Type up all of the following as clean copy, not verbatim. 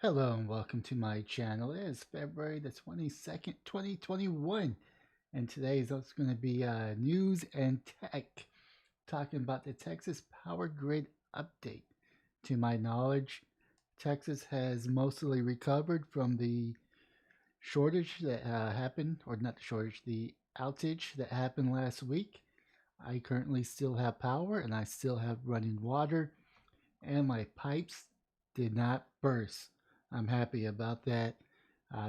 Hello and welcome to my channel. It is February the 22nd, 2021, and today is also going to be news and tech, talking about the Texas power grid update. To my knowledge, Texas has mostly recovered from the shortage that happened, or not the shortage, the outage that happened last week. I currently still have power and I still have running water, and my pipes did not burst. I'm happy about that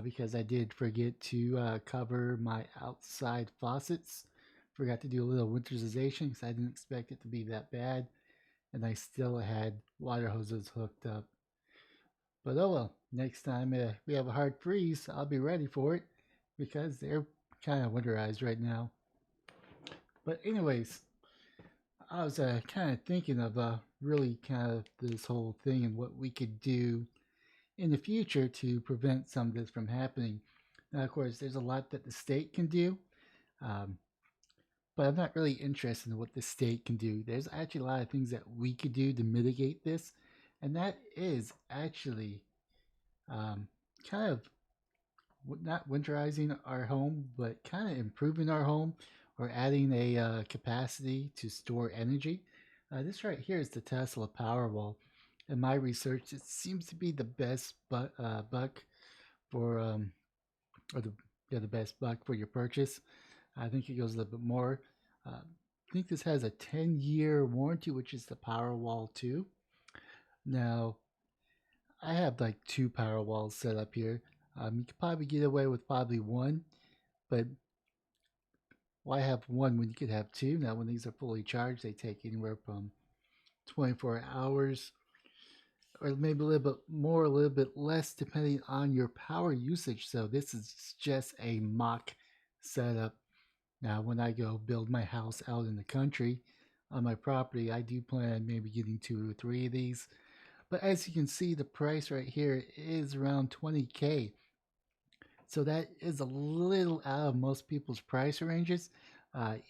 because I did forget to cover my outside faucets. Forgot to do a little winterization because I didn't expect it to be that bad, and I still had water hoses hooked up. But oh well, next time we have a hard freeze, I'll be ready for it because they're kind of winterized right now. But anyways, I was kind of thinking of really kind of this whole thing and what we could do in the future to prevent some of this from happening. Now, of course, there's a lot that the state can do, um, but I'm not really interested in what the state can do. There's actually a lot of things that we could do to mitigate this, and that is actually um, kind of not winterizing our home, but kind of improving our home or adding a capacity to store energy. This right here is the Tesla Powerwall. In my research, it seems to be the best buck for or the yeah, the best buck for your purchase. I think it goes a little bit more. I think this has a 10-year warranty, which is the Powerwall 2. Now, I have like two Powerwalls set up here. You could probably get away with probably one, but why have one when you could have two? Now, when these are fully charged, they take anywhere from 24 hours or maybe a little bit more, a little bit less, depending on your power usage. So this is just a mock setup. Now, when I go build my house out in the country on my property, I do plan maybe getting 2 or 3 of these. But as you can see, the price right here is around 20K. So that is a little out of most people's price ranges.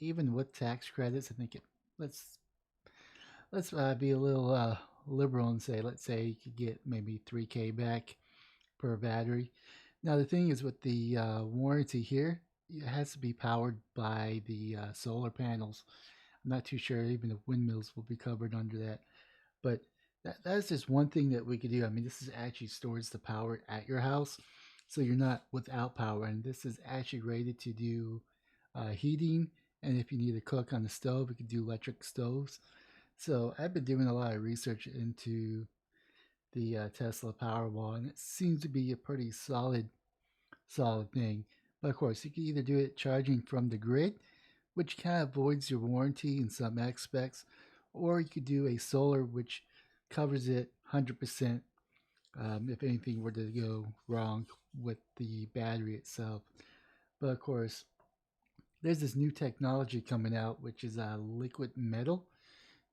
Even with tax credits, I think let's let's be a little liberal and say, let's say you could get maybe 3K back per battery. Now the thing is with the warranty here, it has to be powered by the solar panels. I'm not too sure even the windmills will be covered under that, but that's just one thing that we could do. I mean, this is actually stores the power at your house, so you're not without power. And this is actually rated to do heating, and if you need to cook on the stove, we could do electric stoves. So I've been doing a lot of research into the Tesla Powerwall, and it seems to be a pretty solid thing. But of course, you can either do it charging from the grid, which kind of avoids your warranty in some aspects, or you could do a solar, which covers it 100% if anything were to go wrong with the battery itself. But of course, there's this new technology coming out, which is liquid metal.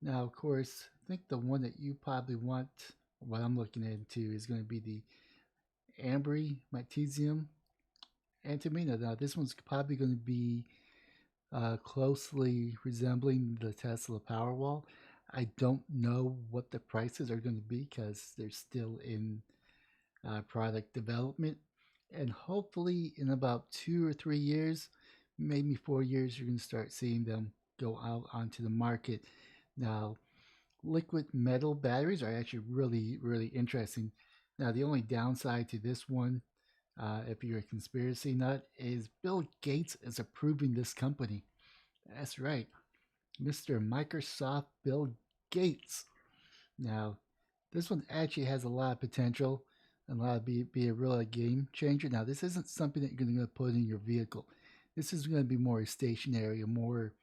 Now, of course, I think the one that you probably want, what I'm looking into, is going to be the ambry magnesium antimony. Now, this one's probably going to be closely resembling the Tesla Powerwall. I don't know what the prices are going to be because they're still in product development. And hopefully, in about 2 or 3 years, maybe 4 years, you're going to start seeing them go out onto the market. Now, liquid metal batteries are actually really interesting. Now, the only downside to this one, if you're a conspiracy nut, is Bill Gates is approving this company. That's right, Mr. Microsoft Bill Gates. Now, this one actually has a lot of potential and a lot of be a real game changer. Now, this isn't something that you're going to put in your vehicle. This is going to be more stationary, a more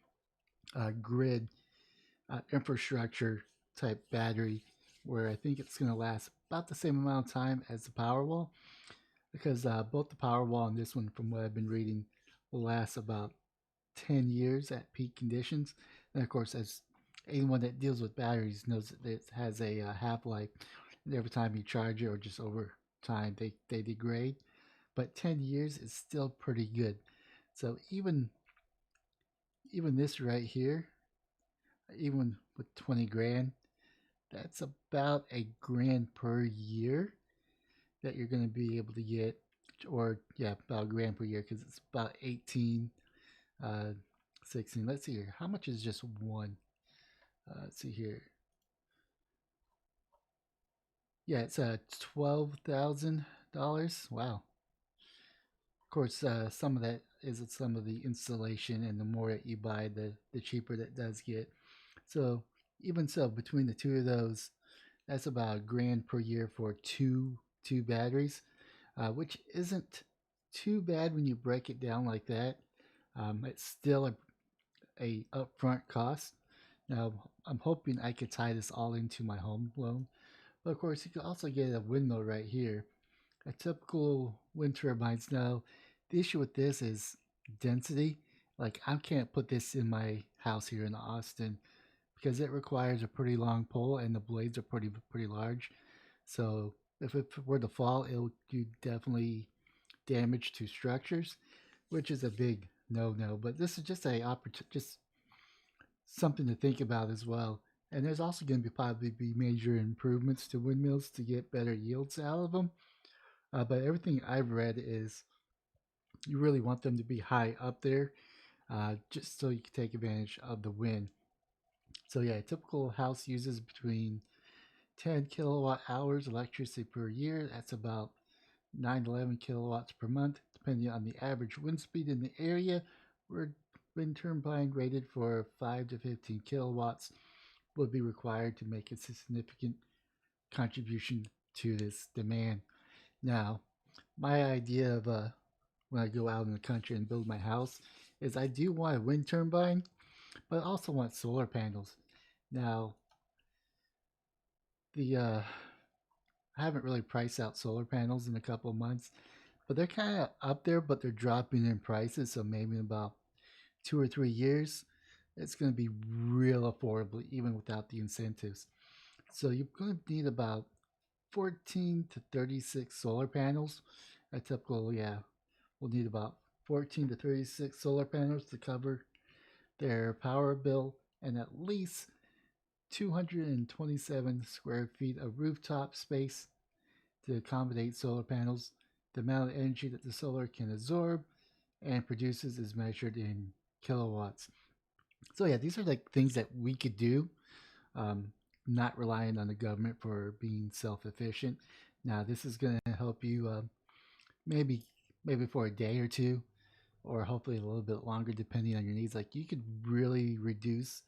grid infrastructure type battery, where I think it's going to last about the same amount of time as the Powerwall, because both the Powerwall and this one, from what I've been reading, will last about 10 years at peak conditions. And of course, as anyone that deals with batteries knows, that it has a half life. And every time you charge it or just over time, they degrade. But 10 years is still pretty good. So even this right here, even with 20 grand, that's about a grand per year. that you're going to be able to get, or yeah, about a grand per year because it's about 18, uh, 16. Let's see here. How much is just one? Let's see here. Yeah, it's $12,000. Wow. Of course, some of that is some of the installation, and the more that you buy, the cheaper that does get. So even so, between the two of those, that's about a grand per year for two batteries, which isn't too bad when you break it down like that. It's still a upfront cost. Now I'm hoping I could tie this all into my home loan, but of course you can also get a windmill right here. A typical wind turbines. Now the issue with this is density. Like I can't put this in my house here in Austin because it requires a pretty long pole and the blades are pretty large. So if it were to fall, it'll do definitely damage to structures, which is a big no. But this is just just something to think about as well. And there's also going to be probably be major improvements to windmills to get better yields out of them. But everything I've read is you really want them to be high up there, just so you can take advantage of the wind. So yeah, a typical house uses between 10 kilowatt hours electricity per year. That's about 9 to 11 kilowatts per month, depending on the average wind speed in the area. Where wind turbine rated for 5 to 15 kilowatts would be required to make a significant contribution to this demand. Now, my idea of when I go out in the country and build my house is I do want a wind turbine, but I also want solar panels. Now, the I haven't really priced out solar panels in a couple of months, but they're kind of up there, but they're dropping in prices. So maybe in about 2 or 3 years, it's going to be real affordable, even without the incentives. So you're going to need about 14 to 36 solar panels. A typical, yeah, we'll need about 14 to 36 solar panels to cover their power bill and at least 227 square feet of rooftop space to accommodate solar panels. The amount of energy that the solar can absorb and produces is measured in kilowatts. So yeah, these are like things that we could do, um, not relying on the government for being self-efficient. Now this is going to help you maybe maybe for a day or two, or hopefully a little bit longer, depending on your needs. Like you could really reduce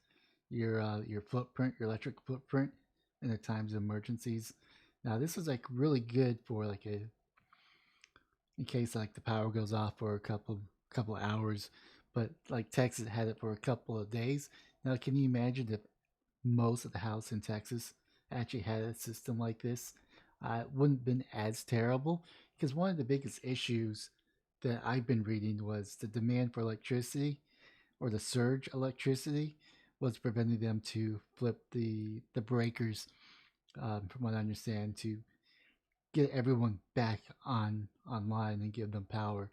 your footprint, your electric footprint, in the times of emergencies. Now this is like really good for like a in case like the power goes off for a couple hours, but like Texas had it for a couple of days. Now can you imagine if most of the house in Texas actually had a system like this? It wouldn't have been as terrible because one of the biggest issues that I've been reading was the demand for electricity or the surge electricity was preventing them to flip the breakers, from what I understand, to get everyone back online and give them power.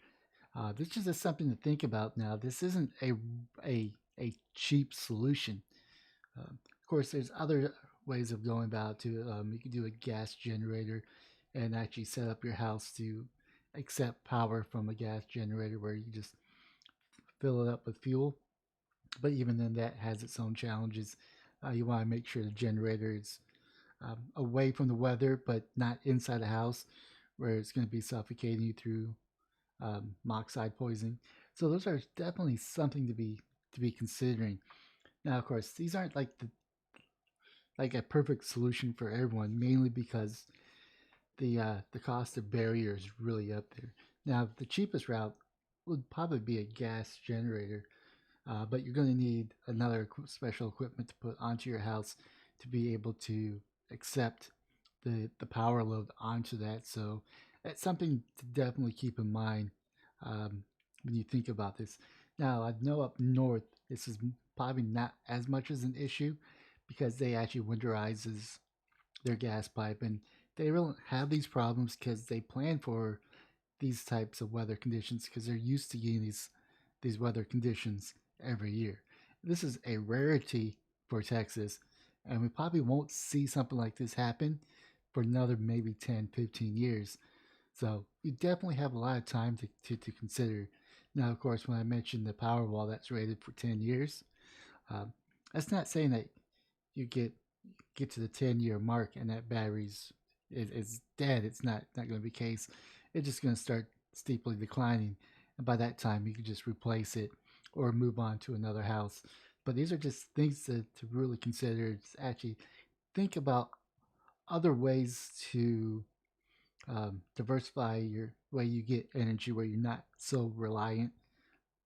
This is just something to think about. Now, this isn't a cheap solution. Of course, there's other ways of going about it. You can do a gas generator and actually set up your house to accept power from a gas generator where you just fill it up with fuel. But even then, that has its own challenges. You want to make sure the generator is away from the weather, but not inside the house where it's going to be suffocating you through monoxide poisoning. So those are definitely something to be considering. Now, of course, these aren't like a perfect solution for everyone, mainly because the cost of barrier is really up there. Now, the cheapest route would probably be a gas generator, but you're going to need another special equipment to put onto your house to be able to accept the power load onto that. So that's something to definitely keep in mind when you think about this. Now, I know up north this is probably not as much as an issue because they actually winterizes their gas pipe and they don't have these problems because they plan for these types of weather conditions because they're used to getting these weather conditions every year. This is a rarity for Texas, and we probably won't see something like this happen for another maybe 10, 15 years. So you definitely have a lot of time to consider. Now, of course, when I mentioned the Powerwall that's rated for 10 years, um, that's not saying that you get to the 10-year mark and that battery's is dead. It's not going to be the case. It's just going to start steeply declining, and by that time you can just replace it or move on to another house. But these are just things to really consider. It's actually think about other ways to diversify your way you get energy, where you're not so reliant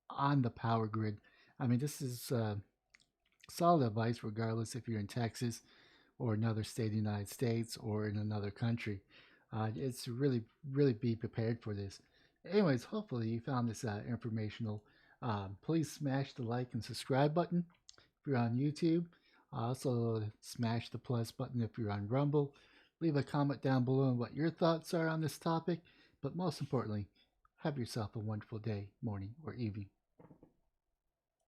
on the power grid. I mean, this is solid advice, regardless if you're in Texas or another state of the United States or in another country. It's really be prepared for this. Anyways, hopefully you found this informational. Please smash the like and subscribe button if you're on YouTube. Also, smash the plus button if you're on Rumble. Leave a comment down below on what your thoughts are on this topic. But most importantly, have yourself a wonderful day, morning, or evening.